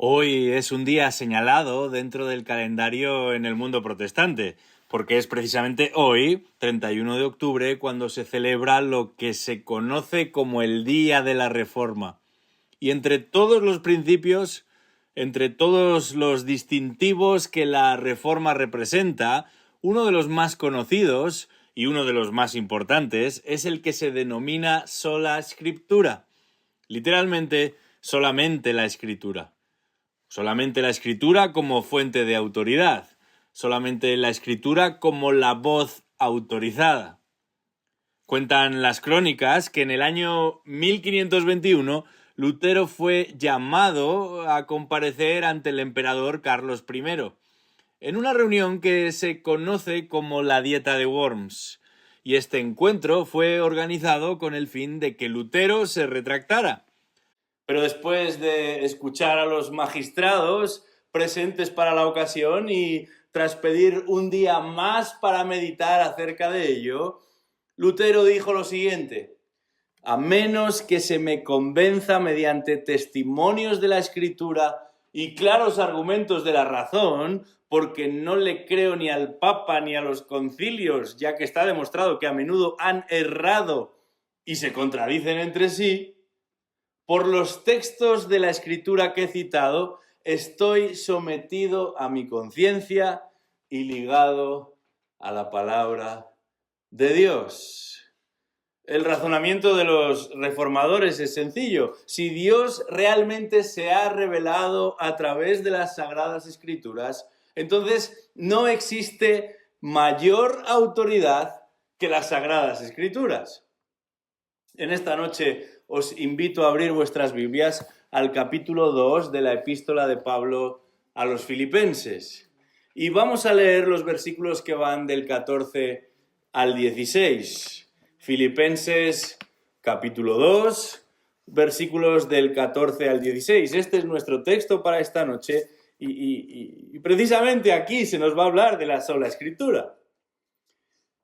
Hoy es un día señalado dentro del calendario en el mundo protestante, porque es precisamente hoy, 31 de octubre, cuando se celebra lo que se conoce como el Día de la Reforma. Y entre todos los principios, entre todos los distintivos que la Reforma representa, uno de los más conocidos y uno de los más importantes es el que se denomina sola scriptura. Literalmente, solamente la escritura. Solamente la escritura como fuente de autoridad. Solamente la escritura como la voz autorizada. Cuentan las crónicas que en el año 1521 Lutero fue llamado a comparecer ante el emperador Carlos I, en una reunión que se conoce como la Dieta de Worms. Y este encuentro fue organizado con el fin de que Lutero se retractara. Pero después de escuchar a los magistrados presentes para la ocasión y tras pedir un día más para meditar acerca de ello, Lutero dijo lo siguiente: a menos que se me convenza mediante testimonios de la Escritura y claros argumentos de la razón, porque no le creo ni al Papa ni a los concilios, ya que está demostrado que a menudo han errado y se contradicen entre sí, por los textos de la Escritura que he citado, estoy sometido a mi conciencia y ligado a la palabra de Dios. El razonamiento de los reformadores es sencillo. Si Dios realmente se ha revelado a través de las Sagradas Escrituras, entonces no existe mayor autoridad que las Sagradas Escrituras. En esta noche os invito a abrir vuestras Biblias al capítulo 2 de la epístola de Pablo a los Filipenses. Y vamos a leer los versículos que van del 14 al 16. Filipenses capítulo 2, versículos del 14 al 16. Este es nuestro texto para esta noche y precisamente aquí se nos va a hablar de la sola Escritura.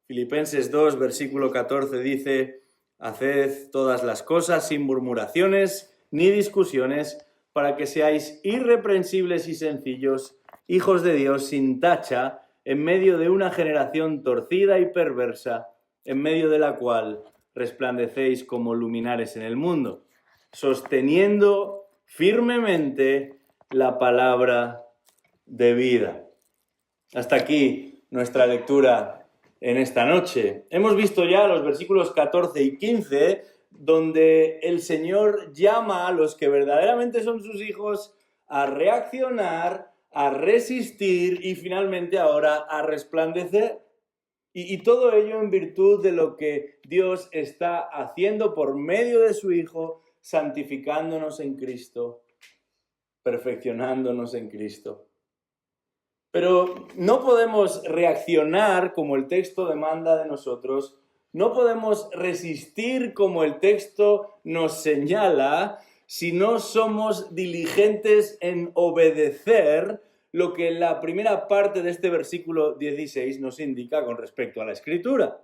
Filipenses 2, versículo 14 dice: haced todas las cosas sin murmuraciones ni discusiones, para que seáis irreprensibles y sencillos, hijos de Dios sin tacha, en medio de una generación torcida y perversa, en medio de la cual resplandecéis como luminares en el mundo, sosteniendo firmemente la palabra de vida. Hasta aquí nuestra lectura en esta noche. Hemos visto ya los versículos 14 y 15, donde el Señor llama a los que verdaderamente son sus hijos a reaccionar, a resistir y finalmente ahora a resplandecer. Y todo ello en virtud de lo que Dios está haciendo por medio de su Hijo, santificándonos en Cristo, perfeccionándonos en Cristo. Pero no podemos reaccionar como el texto demanda de nosotros, no podemos resistir como el texto nos señala, si no somos diligentes en obedecer lo que la primera parte de este versículo 16 nos indica con respecto a la Escritura.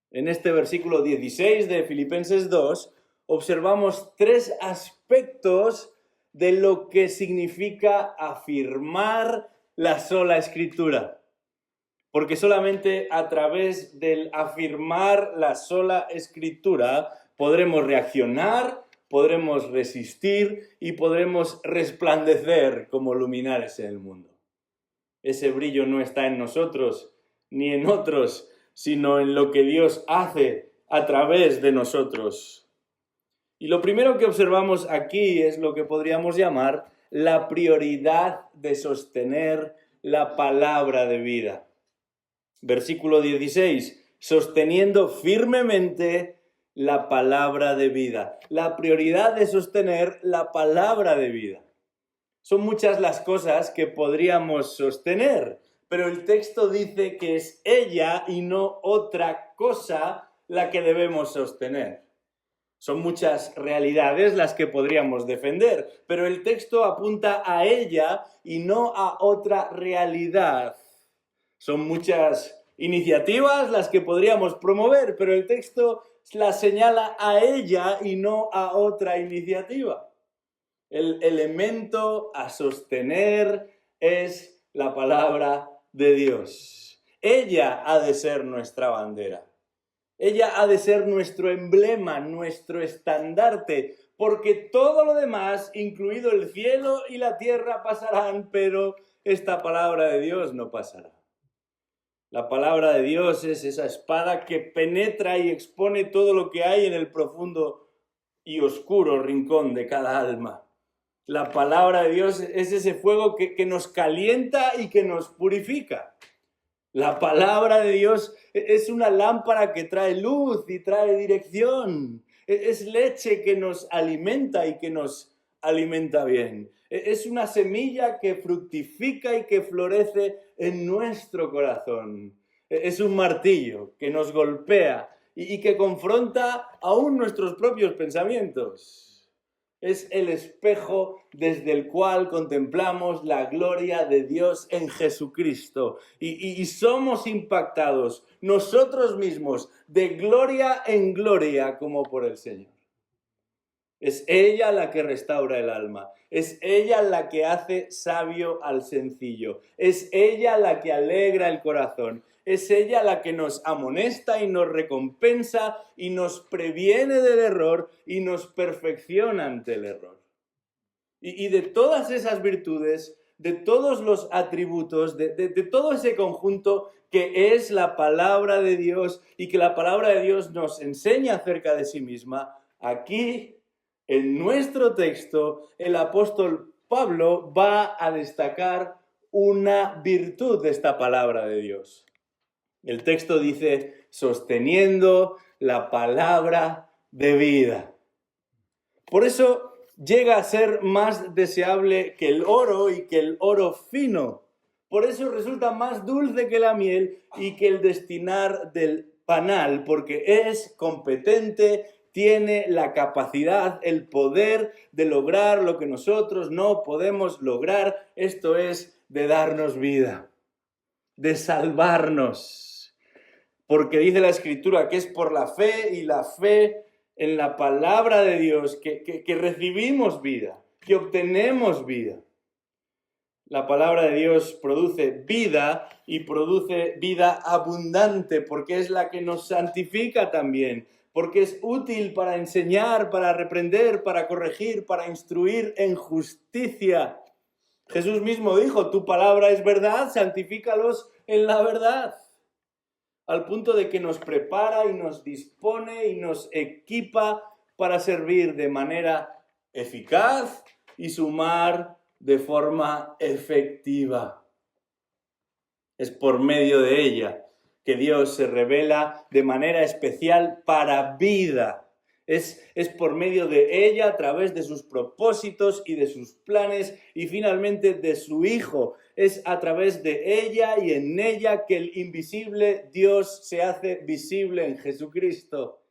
En este versículo 16 de Filipenses 2 observamos tres aspectos de lo que significa afirmar la sola Escritura. Porque solamente a través del afirmar la sola Escritura podremos reaccionar, podremos resistir y podremos resplandecer como luminares en el mundo. Ese brillo no está en nosotros ni en otros, sino en lo que Dios hace a través de nosotros. Y lo primero que observamos aquí es lo que podríamos llamar la prioridad de sostener la palabra de vida. Versículo 16, sosteniendo firmemente la palabra de vida. La prioridad de sostener la palabra de vida. Son muchas las cosas que podríamos sostener, pero el texto dice que es ella y no otra cosa la que debemos sostener. Son muchas realidades las que podríamos defender, pero el texto apunta a ella y no a otra realidad. Son muchas iniciativas las que podríamos promover, pero el texto las señala a ella y no a otra iniciativa. El elemento a sostener es la palabra de Dios. Ella ha de ser nuestra bandera. Ella ha de ser nuestro emblema, nuestro estandarte, porque todo lo demás, incluido el cielo y la tierra, pasarán, pero esta palabra de Dios no pasará. La palabra de Dios es esa espada que penetra y expone todo lo que hay en el profundo y oscuro rincón de cada alma. La palabra de Dios es ese fuego que nos calienta y que nos purifica. La palabra de Dios es una lámpara que trae luz y trae dirección. Es leche que nos alimenta y que nos alimenta bien. Es una semilla que fructifica y que florece en nuestro corazón. Es un martillo que nos golpea y que confronta aún nuestros propios pensamientos. Es el espejo desde el cual contemplamos la gloria de Dios en Jesucristo y somos impactados nosotros mismos de gloria en gloria como por el Señor. Es ella la que restaura el alma, es ella la que hace sabio al sencillo, es ella la que alegra el corazón, es ella la que nos amonesta y nos recompensa y nos previene del error y nos perfecciona ante el error. Y de todas esas virtudes, de todos los atributos, de todo ese conjunto que es la palabra de Dios y que la palabra de Dios nos enseña acerca de sí misma, aquí en nuestro texto el apóstol Pablo va a destacar una virtud de esta palabra de Dios. El texto dice, sosteniendo la palabra de vida. Por eso llega a ser más deseable que el oro y que el oro fino. Por eso resulta más dulce que la miel y que el destinar del panal, porque es competente, tiene la capacidad, el poder de lograr lo que nosotros no podemos lograr, esto es, de darnos vida, de salvarnos. Porque dice la Escritura que es por la fe y la fe en la palabra de Dios que recibimos vida, que obtenemos vida. La palabra de Dios produce vida y produce vida abundante porque es la que nos santifica también, porque es útil para enseñar, para reprender, para corregir, para instruir en justicia. Jesús mismo dijo, tu palabra es verdad, santifícalos en la verdad. Al punto de que nos prepara y nos dispone y nos equipa para servir de manera eficaz y sumar de forma efectiva. Es por medio de ella que Dios se revela de manera especial para vida. Es por medio de ella, a través de sus propósitos y de sus planes y finalmente de su Hijo. Es a través de ella y en ella que el invisible Dios se hace visible en Jesucristo.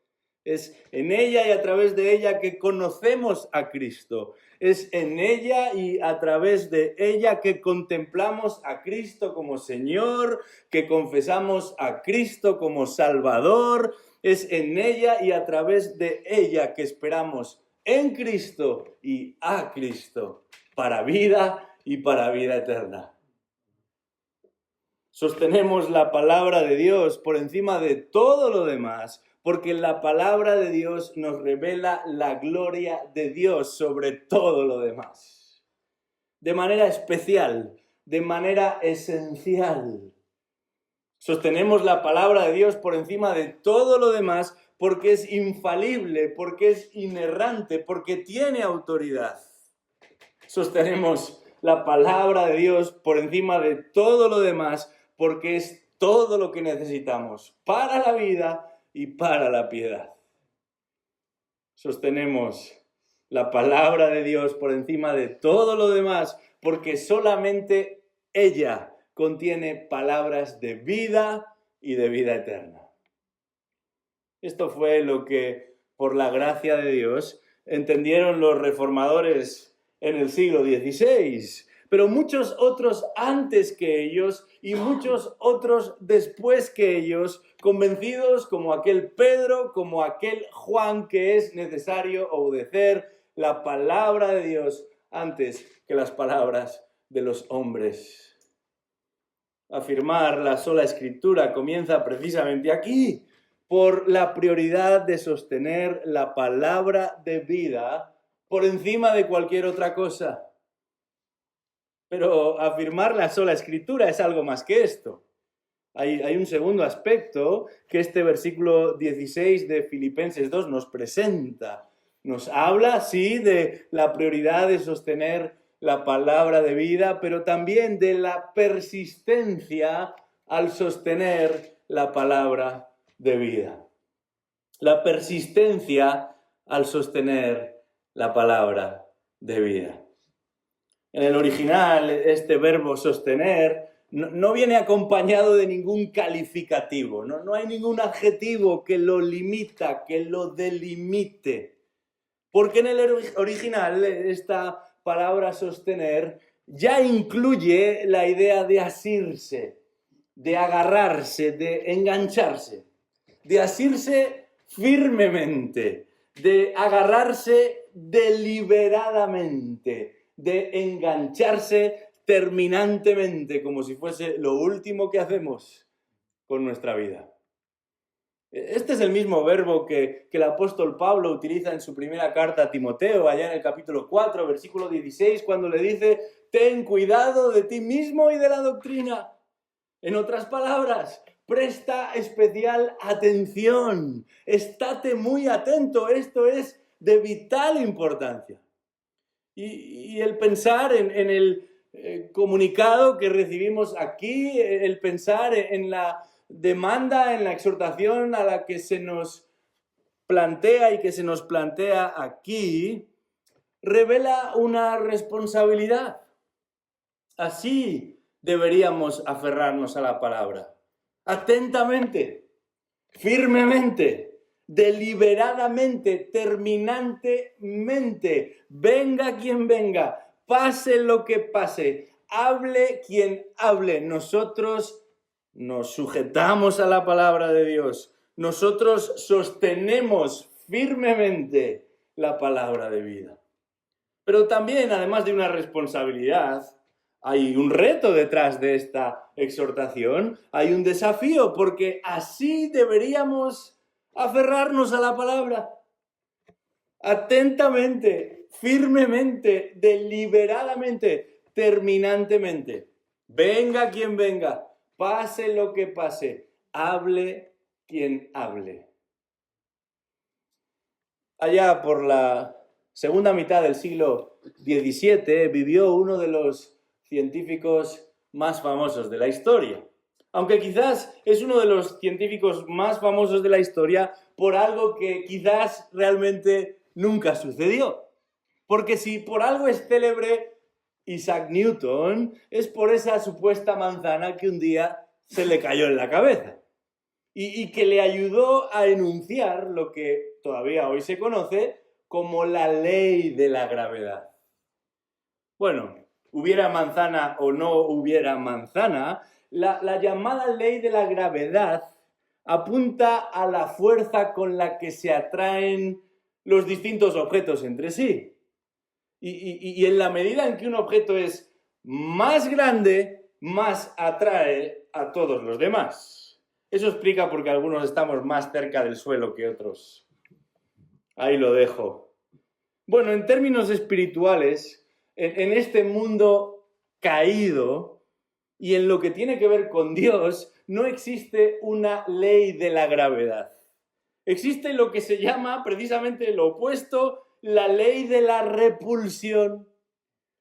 Es en ella y a través de ella que conocemos a Cristo. Es en ella y a través de ella que contemplamos a Cristo como Señor, que confesamos a Cristo como Salvador. Es en ella y a través de ella que esperamos en Cristo y a Cristo para vida y para vida eterna. Sostenemos la palabra de Dios por encima de todo lo demás, porque la palabra de Dios nos revela la gloria de Dios sobre todo lo demás. De manera especial, de manera esencial. Sostenemos la palabra de Dios por encima de todo lo demás porque es infalible, porque es inerrante, porque tiene autoridad. Sostenemos la palabra de Dios por encima de todo lo demás porque es todo lo que necesitamos para la vida y para la piedad. Sostenemos la palabra de Dios por encima de todo lo demás porque solamente ella contiene palabras de vida y de vida eterna. Esto fue lo que, por la gracia de Dios, entendieron los reformadores en el siglo XVI, pero muchos otros antes que ellos y muchos otros después que ellos, convencidos como aquel Pedro, como aquel Juan, que es necesario obedecer la palabra de Dios antes que las palabras de los hombres. Afirmar la sola Escritura comienza precisamente aquí, por la prioridad de sostener la palabra de vida por encima de cualquier otra cosa. Pero afirmar la sola Escritura es algo más que esto. Hay un segundo aspecto que este versículo 16 de Filipenses 2 nos presenta. Nos habla, sí, de la prioridad de sostener la palabra de vida, pero también de la persistencia al sostener la palabra de vida. La persistencia al sostener la palabra de vida. En el original, este verbo sostener no viene acompañado de ningún calificativo, no hay ningún adjetivo que lo limita, que lo delimite. Porque en el original esta palabra sostener ya incluye la idea de asirse, de agarrarse, de engancharse, de asirse firmemente, de agarrarse deliberadamente, de engancharse terminantemente, como si fuese lo último que hacemos con nuestra vida. Este es el mismo verbo que el apóstol Pablo utiliza en su primera carta a Timoteo, allá en el capítulo 4, versículo 16, cuando le dice: ten cuidado de ti mismo y de la doctrina. En otras palabras, presta especial atención, estate muy atento, esto es de vital importancia. Y el pensar en el comunicado que recibimos aquí, el pensar en la demanda, en la exhortación a la que se nos plantea y que se nos plantea aquí, revela una responsabilidad. Así deberíamos aferrarnos a la palabra. Atentamente, firmemente, deliberadamente, terminantemente, venga quien venga, pase lo que pase, hable quien hable, nosotros nos sujetamos a la palabra de Dios, nosotros sostenemos firmemente la palabra de vida. Pero también, además de una responsabilidad, hay un reto detrás de esta exhortación, hay un desafío, porque así deberíamos aferrarnos a la palabra, atentamente, firmemente, deliberadamente, terminantemente. Venga quien venga, pase lo que pase, hable quien hable. Allá por la segunda mitad del siglo XVII vivió uno de los científicos más famosos de la historia. Aunque quizás es uno de los científicos más famosos de la historia por algo que quizás realmente nunca sucedió. Porque si por algo es célebre Isaac Newton, es por esa supuesta manzana que un día se le cayó en la cabeza y que le ayudó a enunciar lo que todavía hoy se conoce como la ley de la gravedad. Bueno, hubiera manzana o no hubiera manzana, la llamada ley de la gravedad apunta a la fuerza con la que se atraen los distintos objetos entre sí. Y en la medida en que un objeto es más grande, más atrae a todos los demás. Eso explica por qué algunos estamos más cerca del suelo que otros. Ahí lo dejo. Bueno, en términos espirituales, en este mundo caído y en lo que tiene que ver con Dios, no existe una ley de la gravedad. Existe lo que se llama precisamente lo opuesto, la ley de la repulsión,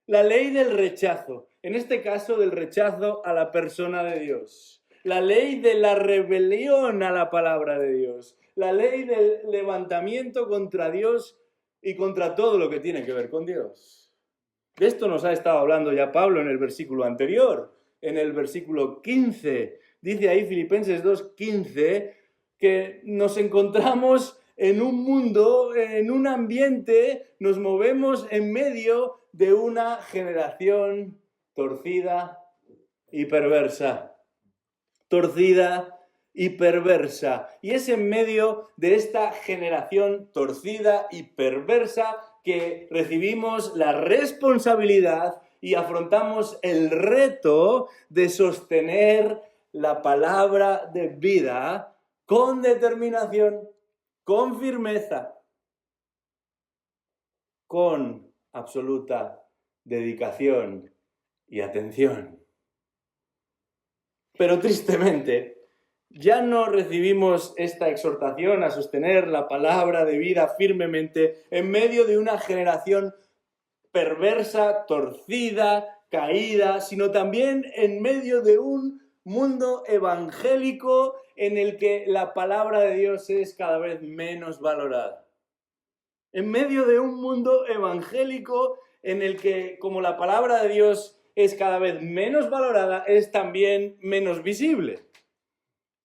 la ley del rechazo, en este caso del rechazo a la persona de Dios, la ley de la rebelión a la palabra de Dios, la ley del levantamiento contra Dios y contra todo lo que tiene que ver con Dios. De esto nos ha estado hablando ya Pablo en el versículo anterior, en el versículo 15. Dice ahí Filipenses 2:15 que nos encontramos en un mundo, en un ambiente, nos movemos en medio de una generación torcida y perversa. Torcida y perversa. Y es en medio de esta generación torcida y perversa que recibimos la responsabilidad y afrontamos el reto de sostener la palabra de vida con determinación, con firmeza, con absoluta dedicación y atención. Pero tristemente, ya no recibimos esta exhortación a sostener la palabra de vida firmemente en medio de una generación perversa, torcida, caída, sino también en medio de un mundo evangélico en el que la palabra de Dios es cada vez menos valorada. En medio de un mundo evangélico en el que, como la palabra de Dios es cada vez menos valorada, es también menos visible.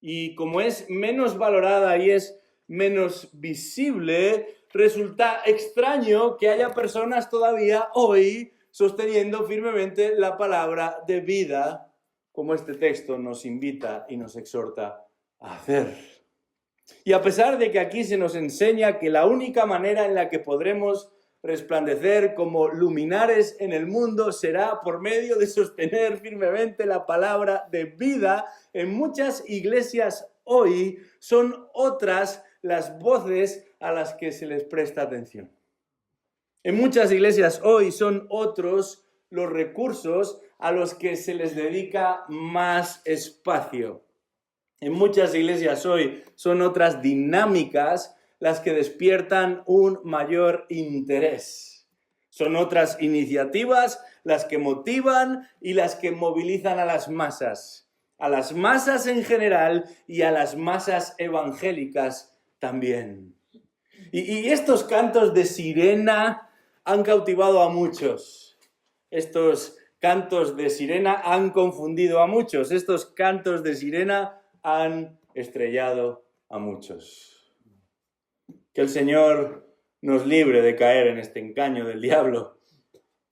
Y como es menos valorada y es menos visible, resulta extraño que haya personas todavía hoy sosteniendo firmemente la palabra de vida, como este texto nos invita y nos exhorta a hacer. Y a pesar de que aquí se nos enseña que la única manera en la que podremos resplandecer como luminares en el mundo será por medio de sostener firmemente la palabra de vida, en muchas iglesias hoy son otras las voces a las que se les presta atención. En muchas iglesias hoy son otros los recursos a los que se les dedica más espacio. En muchas iglesias hoy son otras dinámicas las que despiertan un mayor interés. Son otras iniciativas las que motivan y las que movilizan a las masas en general y a las masas evangélicas también. Y estos cantos de sirena han cautivado a muchos. Estos cantos de sirena han confundido a muchos. Estos cantos de sirena han estrellado a muchos. Que el Señor nos libre de caer en este engaño del diablo.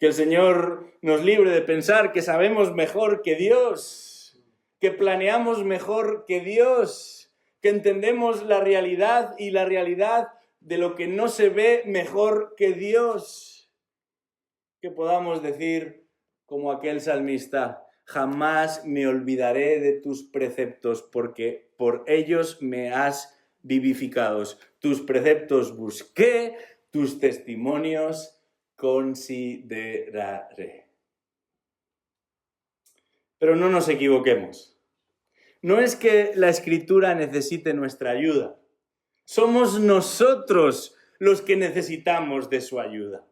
Que el Señor nos libre de pensar que sabemos mejor que Dios, que planeamos mejor que Dios, que entendemos la realidad y la realidad de lo que no se ve mejor que Dios. Que podamos decir, como aquel salmista, jamás me olvidaré de tus preceptos, porque por ellos me has vivificado. Tus preceptos busqué, tus testimonios consideraré. Pero no nos equivoquemos. No es que la Escritura necesite nuestra ayuda. Somos nosotros los que necesitamos de su ayuda.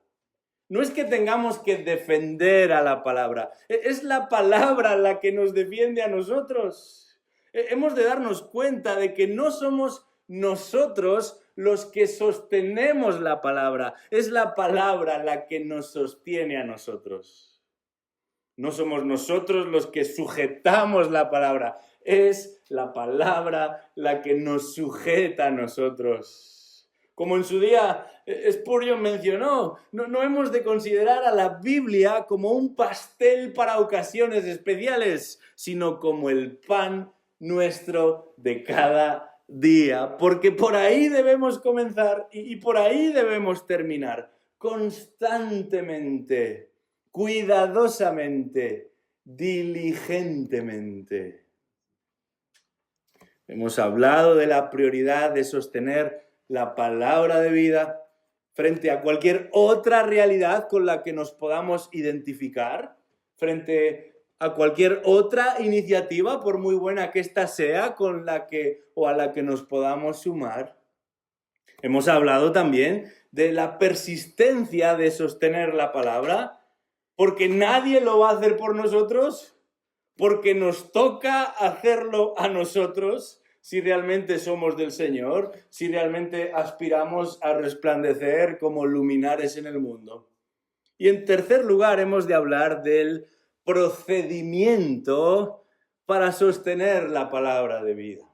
No es que tengamos que defender a la palabra. Es la palabra la que nos defiende a nosotros. Hemos de darnos cuenta de que no somos nosotros los que sostenemos la palabra. Es la palabra la que nos sostiene a nosotros. No somos nosotros los que sujetamos la palabra. Es la palabra la que nos sujeta a nosotros. Como en su día Spurgeon mencionó, no hemos de considerar a la Biblia como un pastel para ocasiones especiales, sino como el pan nuestro de cada día, porque por ahí debemos comenzar y por ahí debemos terminar, constantemente, cuidadosamente, diligentemente. Hemos hablado de la prioridad de sostener la palabra de vida frente a cualquier otra realidad con la que nos podamos identificar, frente a cualquier otra iniciativa, por muy buena que ésta sea, con la que o a la que nos podamos sumar. Hemos hablado también de la persistencia de sostener la palabra, porque nadie lo va a hacer por nosotros, porque nos toca hacerlo a nosotros, si realmente somos del Señor, si realmente aspiramos a resplandecer como luminares en el mundo. Y en tercer lugar, hemos de hablar del procedimiento para sostener la palabra de vida.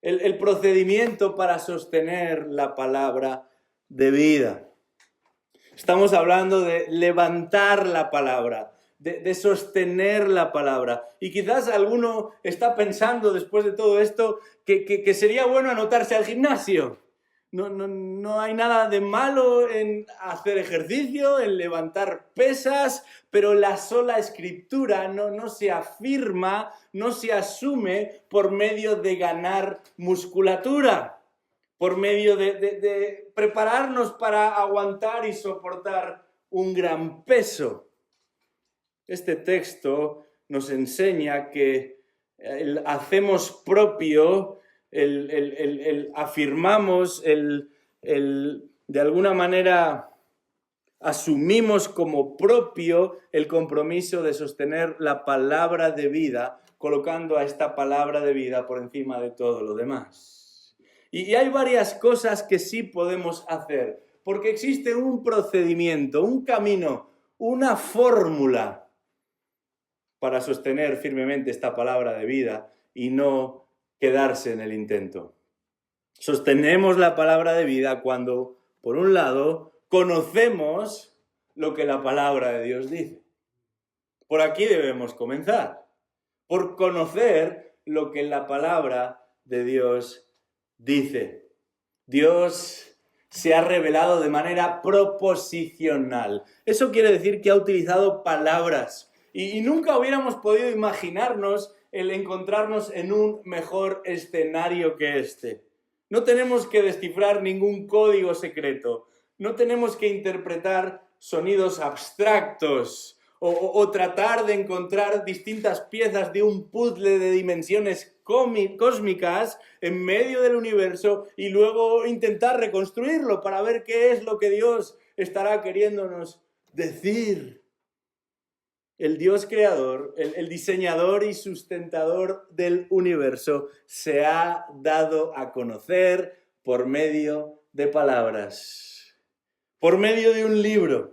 El procedimiento para sostener la palabra de vida. Estamos hablando de levantar la palabra, de sostener la palabra. Y quizás alguno está pensando después de todo esto que sería bueno anotarse al gimnasio. No hay nada de malo en hacer ejercicio, en levantar pesas, pero la sola escritura no se afirma, no se asume por medio de ganar musculatura, por medio de prepararnos para aguantar y soportar un gran peso. Este texto nos enseña que hacemos propio, afirmamos, de alguna manera asumimos como propio el compromiso de sostener la palabra de vida, colocando a esta palabra de vida por encima de todo lo demás. Y hay varias cosas que sí podemos hacer, porque existe un procedimiento, un camino, una fórmula para sostener firmemente esta palabra de vida y no quedarse en el intento. Sostenemos la palabra de vida cuando, por un lado, conocemos lo que la palabra de Dios dice. Por aquí debemos comenzar, por conocer lo que la palabra de Dios dice. Dios se ha revelado de manera proposicional. Eso quiere decir que ha utilizado palabras y nunca hubiéramos podido imaginarnos el encontrarnos en un mejor escenario que este. No tenemos que descifrar ningún código secreto, no tenemos que interpretar sonidos abstractos o tratar de encontrar distintas piezas de un puzzle de dimensiones cósmicas en medio del universo y luego intentar reconstruirlo para ver qué es lo que Dios estará queriéndonos decir. El Dios creador, el diseñador y sustentador del universo se ha dado a conocer por medio de palabras, por medio de un libro,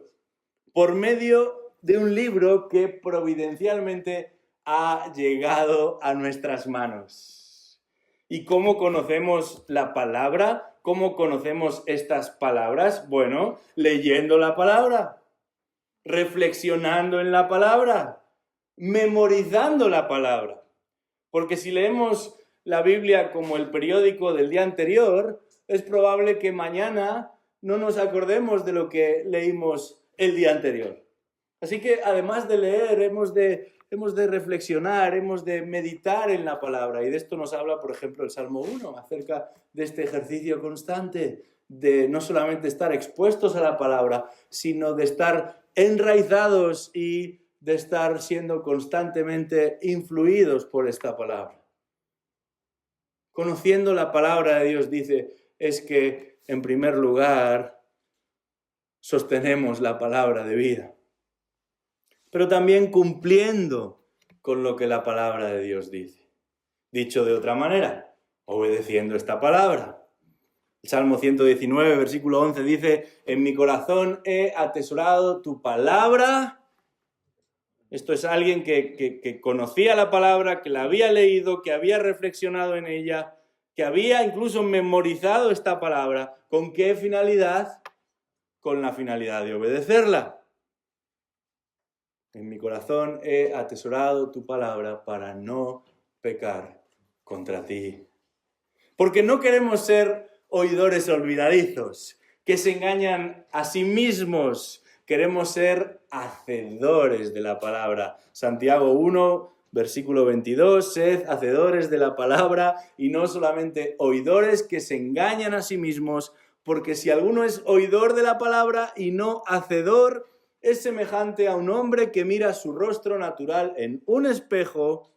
que providencialmente ha llegado a nuestras manos. ¿Y cómo conocemos la palabra? ¿Cómo conocemos estas palabras? Bueno, leyendo la palabra, reflexionando en la palabra, memorizando la palabra. Porque si leemos la Biblia como el periódico del día anterior, es probable que mañana no nos acordemos de lo que leímos el día anterior. Así que además de leer, hemos de reflexionar, hemos de meditar en la palabra. Y de esto nos habla, por ejemplo, el Salmo 1, acerca de este ejercicio constante de no solamente estar expuestos a la palabra, sino de estar enraizados y de estar siendo constantemente influidos por esta palabra. Conociendo la palabra de Dios, dice, es que, en primer lugar, sostenemos la palabra de vida, pero también cumpliendo con lo que la palabra de Dios dice. Dicho de otra manera, obedeciendo esta palabra. El Salmo 119, versículo 11 dice, en mi corazón he atesorado tu palabra. Esto es alguien que conocía la palabra, que la había leído, que había reflexionado en ella, que había incluso memorizado esta palabra. ¿Con qué finalidad? Con la finalidad de obedecerla. En mi corazón he atesorado tu palabra para no pecar contra ti. Porque no queremos ser oidores olvidadizos, que se engañan a sí mismos. Queremos ser hacedores de la palabra. Santiago 1, versículo 22, sed hacedores de la palabra y no solamente oidores que se engañan a sí mismos, porque si alguno es oidor de la palabra y no hacedor, es semejante a un hombre que mira su rostro natural en un espejo,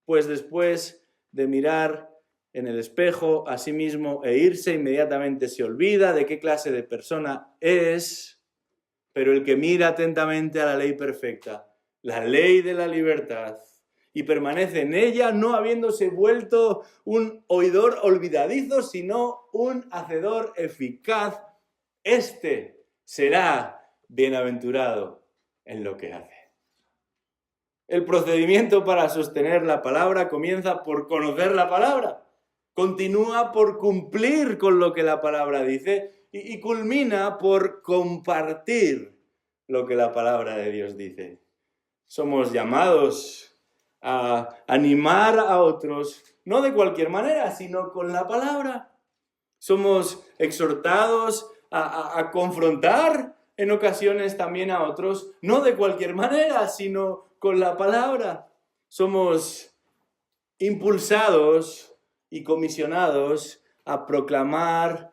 pues después de mirar en el espejo a sí mismo e irse, inmediatamente se olvida de qué clase de persona es, pero el que mira atentamente a la ley perfecta, la ley de la libertad, y permanece en ella, no habiéndose vuelto un oidor olvidadizo, sino un hacedor eficaz, este será bienaventurado en lo que hace. El procedimiento para sostener la palabra comienza por conocer la palabra, continúa por cumplir con lo que la palabra dice y culmina por compartir lo que la palabra de Dios dice. Somos llamados a animar a otros, no de cualquier manera, sino con la palabra. Somos exhortados a confrontar en ocasiones también a otros, no de cualquier manera, sino con la palabra. Somos impulsados y comisionados a proclamar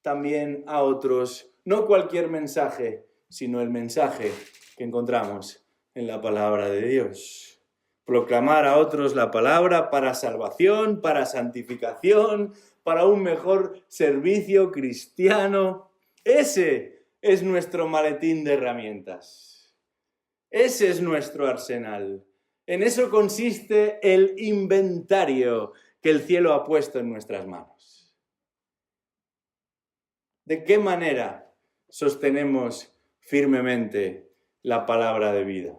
también a otros, no cualquier mensaje, sino el mensaje que encontramos en la palabra de Dios. Proclamar a otros la palabra para salvación, para santificación, para un mejor servicio cristiano. Ese es nuestro maletín de herramientas. Ese es nuestro arsenal. En eso consiste el inventario que el cielo ha puesto en nuestras manos. ¿De qué manera sostenemos firmemente la palabra de vida?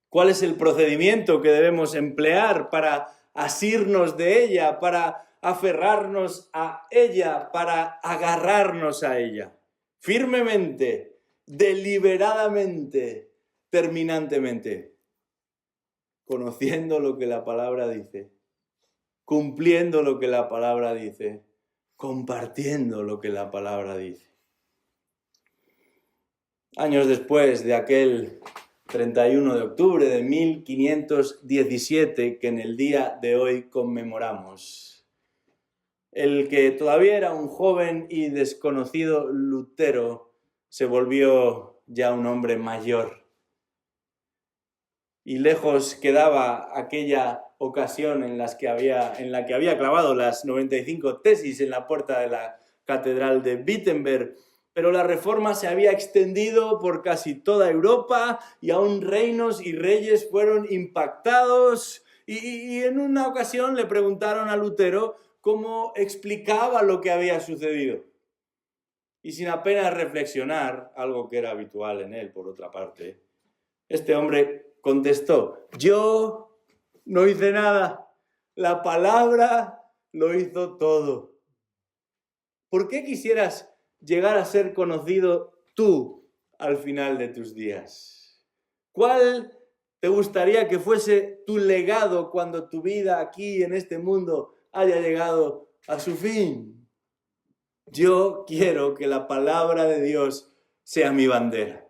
¿Cuál es el procedimiento que debemos emplear para asirnos de ella, para aferrarnos a ella, para agarrarnos a ella? Firmemente, deliberadamente, terminantemente, conociendo lo que la palabra dice, cumpliendo lo que la palabra dice, compartiendo lo que la palabra dice. Años después de aquel 31 de octubre de 1517, que en el día de hoy conmemoramos, el que todavía era un joven y desconocido Lutero se volvió ya un hombre mayor. Y lejos quedaba aquella ocasión en la que había clavado las 95 tesis en la puerta de la catedral de Wittenberg, pero la reforma se había extendido por casi toda Europa y aún reinos y reyes fueron impactados. Y en una ocasión le preguntaron a Lutero cómo explicaba lo que había sucedido. Y sin apenas reflexionar, algo que era habitual en él por otra parte, este hombre contestó: yo no hice nada, la palabra lo hizo todo. ¿Por qué quisieras llegar a ser conocido tú al final de tus días? ¿Cuál te gustaría que fuese tu legado cuando tu vida aquí en este mundo haya llegado a su fin? Yo quiero que la palabra de Dios sea mi bandera.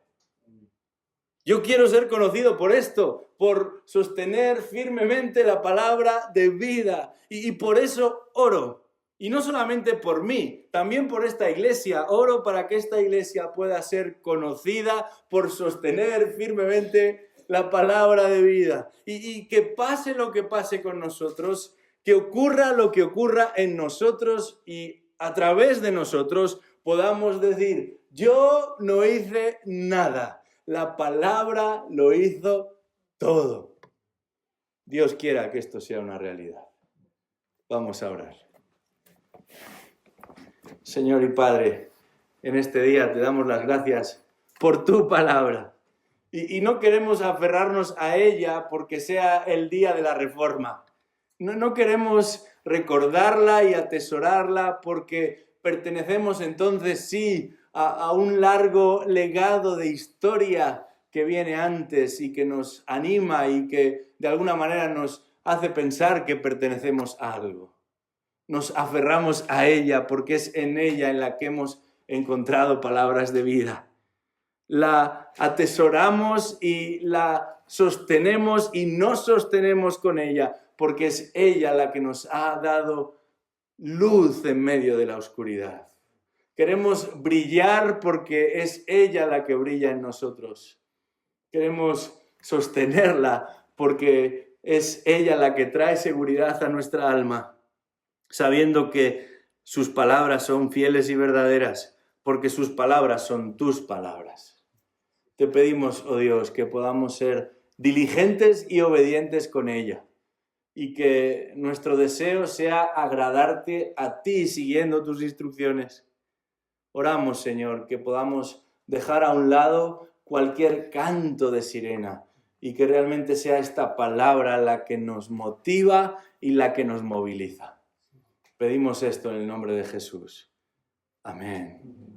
Yo quiero ser conocido por esto, por sostener firmemente la palabra de vida. Y por eso oro. Y no solamente por mí, también por esta iglesia. Oro para que esta iglesia pueda ser conocida por sostener firmemente la palabra de vida. Y que pase lo que pase con nosotros, que ocurra lo que ocurra en nosotros y a través de nosotros podamos decir: yo no hice nada, la palabra lo hizo todo. Dios quiera que esto sea una realidad. Vamos a orar. Señor y Padre, en este día te damos las gracias por tu palabra. Y no queremos aferrarnos a ella porque sea el día de la reforma. No queremos recordarla y atesorarla porque pertenecemos entonces, sí, a un largo legado de historia que viene antes y que nos anima y que de alguna manera nos hace pensar que pertenecemos a algo. Nos aferramos a ella porque es en ella en la que hemos encontrado palabras de vida. La atesoramos y la sostenemos y nos sostenemos con ella porque es ella la que nos ha dado luz en medio de la oscuridad. Queremos brillar porque es ella la que brilla en nosotros. Queremos sostenerla porque es ella la que trae seguridad a nuestra alma, sabiendo que sus palabras son fieles y verdaderas, porque sus palabras son tus palabras. Te pedimos, oh Dios, que podamos ser diligentes y obedientes con ella, y que nuestro deseo sea agradarte a ti siguiendo tus instrucciones. Oramos, Señor, que podamos dejar a un lado cualquier canto de sirena y que realmente sea esta palabra la que nos motiva y la que nos moviliza. Pedimos esto en el nombre de Jesús. Amén.